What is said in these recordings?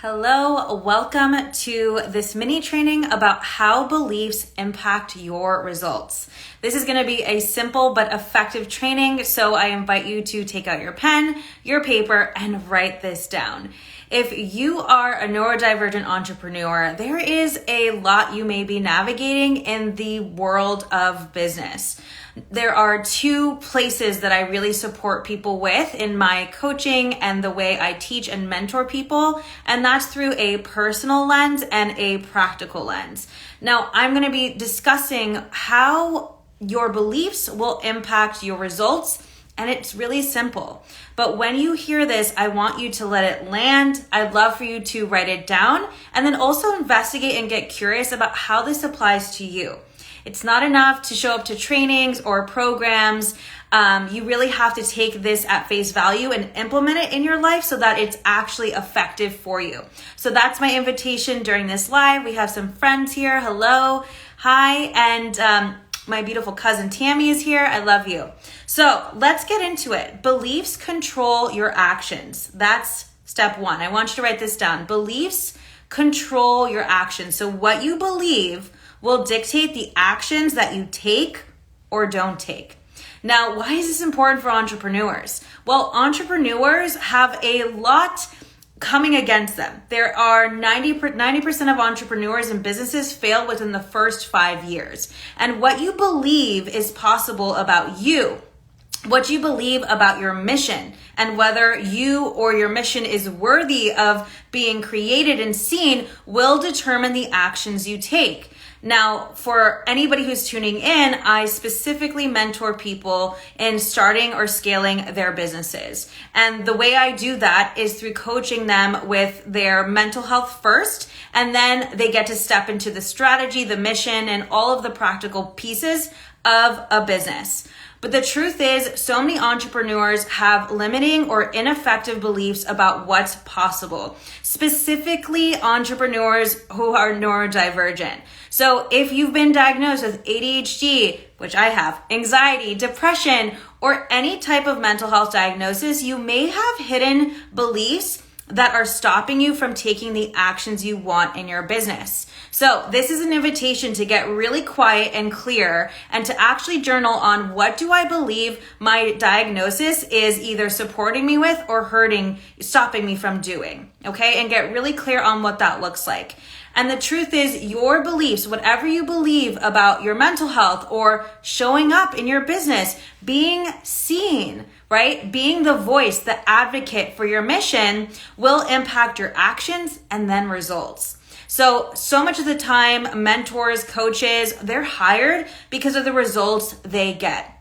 Hello, welcome to this mini training about how beliefs impact your results. This is going to be a simple but effective training, so I invite you to take out your pen, your paper, and write this down. If you are a neurodivergent entrepreneur, there is a lot you may be navigating in the world of business. There are two places that I really support people with in my coaching and the way I teach and mentor people, and that's through a personal lens and a practical lens. Now, I'm going to be discussing how your beliefs will impact your results, and it's really simple. But when you hear this, I want you to let it land. I'd love for you to write it down and then also investigate and get curious about how this applies to you. It's not enough to show up to trainings or programs. You really have to take this at face value and implement it in your life so that it's actually effective for you. So that's my invitation during this live. We have some friends here. Hello. Hi. And my beautiful cousin Tammy is here. I love you. So let's get into it. Beliefs control your actions. That's step one. I want you to write this down. Beliefs control your actions. So what you believe will dictate the actions that you take or don't take. Now, why is this important for entrepreneurs? Well, entrepreneurs have a lot coming against them. There are 90% of entrepreneurs and businesses fail within the first 5 years. And what you believe is possible about you, what you believe about your mission, and whether you or your mission is worthy of being created and seen will determine the actions you take. Now, for anybody who's tuning in, I specifically mentor people in starting or scaling their businesses. And the way I do that is through coaching them with their mental health first, and then they get to step into the strategy, the mission, and all of the practical pieces of a business. But the truth is, so many entrepreneurs have limiting or ineffective beliefs about what's possible, specifically entrepreneurs who are neurodivergent. So if you've been diagnosed with ADHD, which I have, anxiety, depression, or any type of mental health diagnosis, you may have hidden beliefs that are stopping you from taking the actions you want in your business. So this is an invitation to get really quiet and clear and to actually journal on what do I believe my diagnosis is either supporting me with or stopping me from doing, okay? And get really clear on what that looks like. And the truth is, your beliefs, whatever you believe about your mental health or showing up in your business, being seen, right? Being the voice, the advocate for your mission will impact your actions and then results. So much of the time, mentors, coaches, they're hired because of the results they get.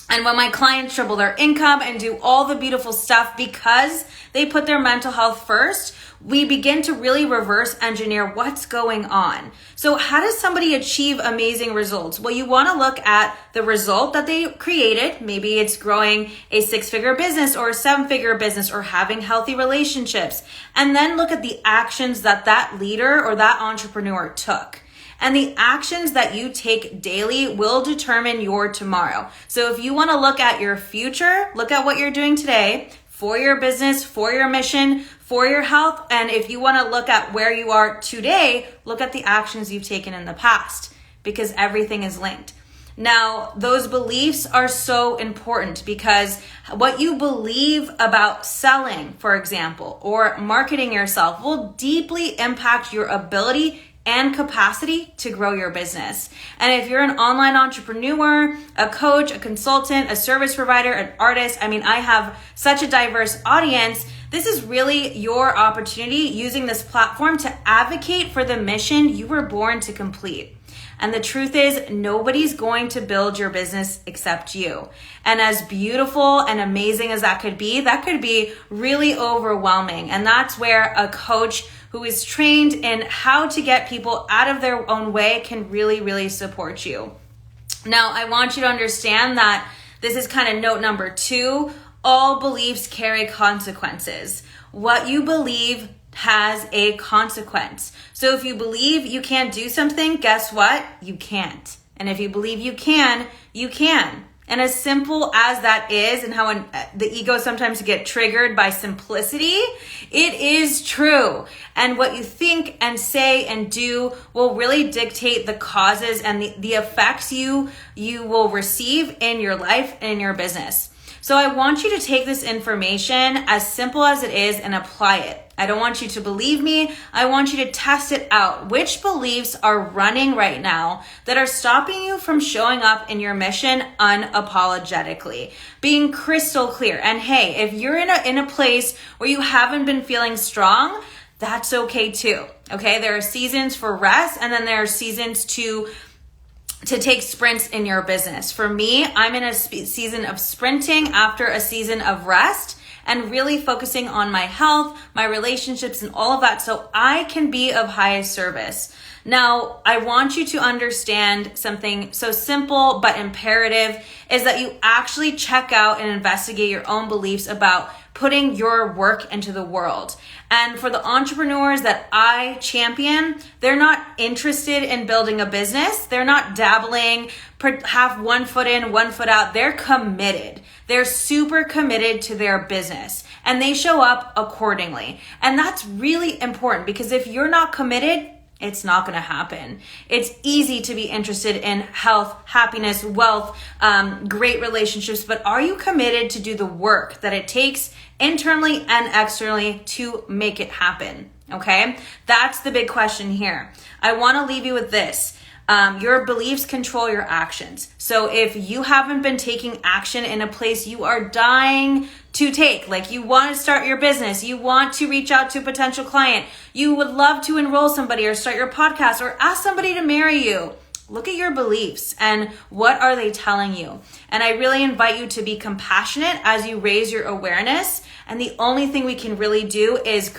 And when my clients triple their income and do all the beautiful stuff because they put their mental health first, we begin to really reverse engineer what's going on. So how does somebody achieve amazing results? Well, you want to look at the result that they created. Maybe it's growing a 6-figure business or a 7-figure business or having healthy relationships. And then look at the actions that leader or that entrepreneur took. And the actions that you take daily will determine your tomorrow. So if you want to look at your future, look at what you're doing today for your business, for your mission, for your health. And if you want to look at where you are today, look at the actions you've taken in the past, because everything is linked. Now, those beliefs are so important because what you believe about selling, for example, or marketing yourself will deeply impact your ability and capacity to grow your business. And if you're an online entrepreneur, a coach, a consultant, a service provider, an artist, I have such a diverse audience. This is really your opportunity using this platform to advocate for the mission you were born to complete. And the truth is, nobody's going to build your business except you. And as beautiful and amazing as that could be really overwhelming. And that's where a coach who is trained in how to get people out of their own way can really, really support you. Now, I want you to understand that this is kind of note number 2. All beliefs carry consequences. What you believe has a consequence. So if you believe you can't do something, guess what? You can't. And if you believe you can, you can. And as simple as that is, and how the ego sometimes get triggered by simplicity, it is true. And what you think and say and do will really dictate the causes and the effects you will receive in your life and in your business. So I want you to take this information, as simple as it is, and apply it. I don't want you to believe me. I want you to test it out. Which beliefs are running right now that are stopping you from showing up in your mission unapologetically? Being crystal clear. And hey, if you're in a place where you haven't been feeling strong, that's okay too. Okay, there are seasons for rest, and then there are seasons to take sprints in your business. For me, I'm in a season of sprinting after a season of rest, and really focusing on my health, my relationships, and all of that so I can be of highest service. Now, I want you to understand something so simple but imperative is that you actually check out and investigate your own beliefs about putting your work into the world. And for the entrepreneurs that I champion, they're not interested in building a business. They're not dabbling, have 1 foot in, 1 foot out. They're committed. They're super committed to their business, and they show up accordingly. And that's really important, because if you're not committed, it's not going to happen. It's easy to be interested in health, happiness, wealth, great relationships, but are you committed to do the work that it takes internally and externally to make it happen? Okay, that's the big question here. I want to leave you with this. Your beliefs control your actions. So if you haven't been taking action in a place you are dying to take, like you want to start your business, you want to reach out to a potential client, you would love to enroll somebody or start your podcast or ask somebody to marry you, look at your beliefs and what are they telling you? And I really invite you to be compassionate as you raise your awareness. And the only thing we can really do is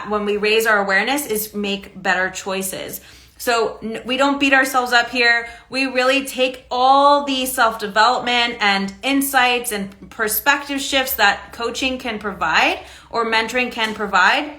when we raise our awareness is make better choices. So we don't beat ourselves up here. We really take all the self-development and insights and perspective shifts that coaching can provide or mentoring can provide,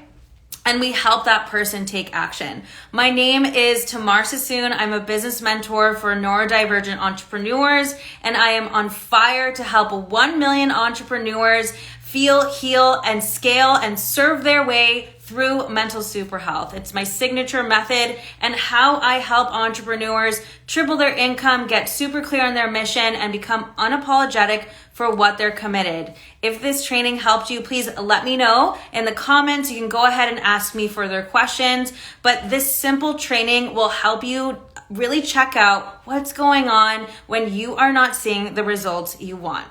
and we help that person take action. My name is Tamar. I'm a business mentor for neurodivergent entrepreneurs, and I am on fire to help 1 million entrepreneurs feel, heal, and scale and serve their way through mental super health. It's my signature method and how I help entrepreneurs triple their income, get super clear on their mission, and become unapologetic for what they're committed. If this training helped you, please let me know in the comments. You can go ahead and ask me further questions, but this simple training will help you really check out what's going on when you are not seeing the results you want.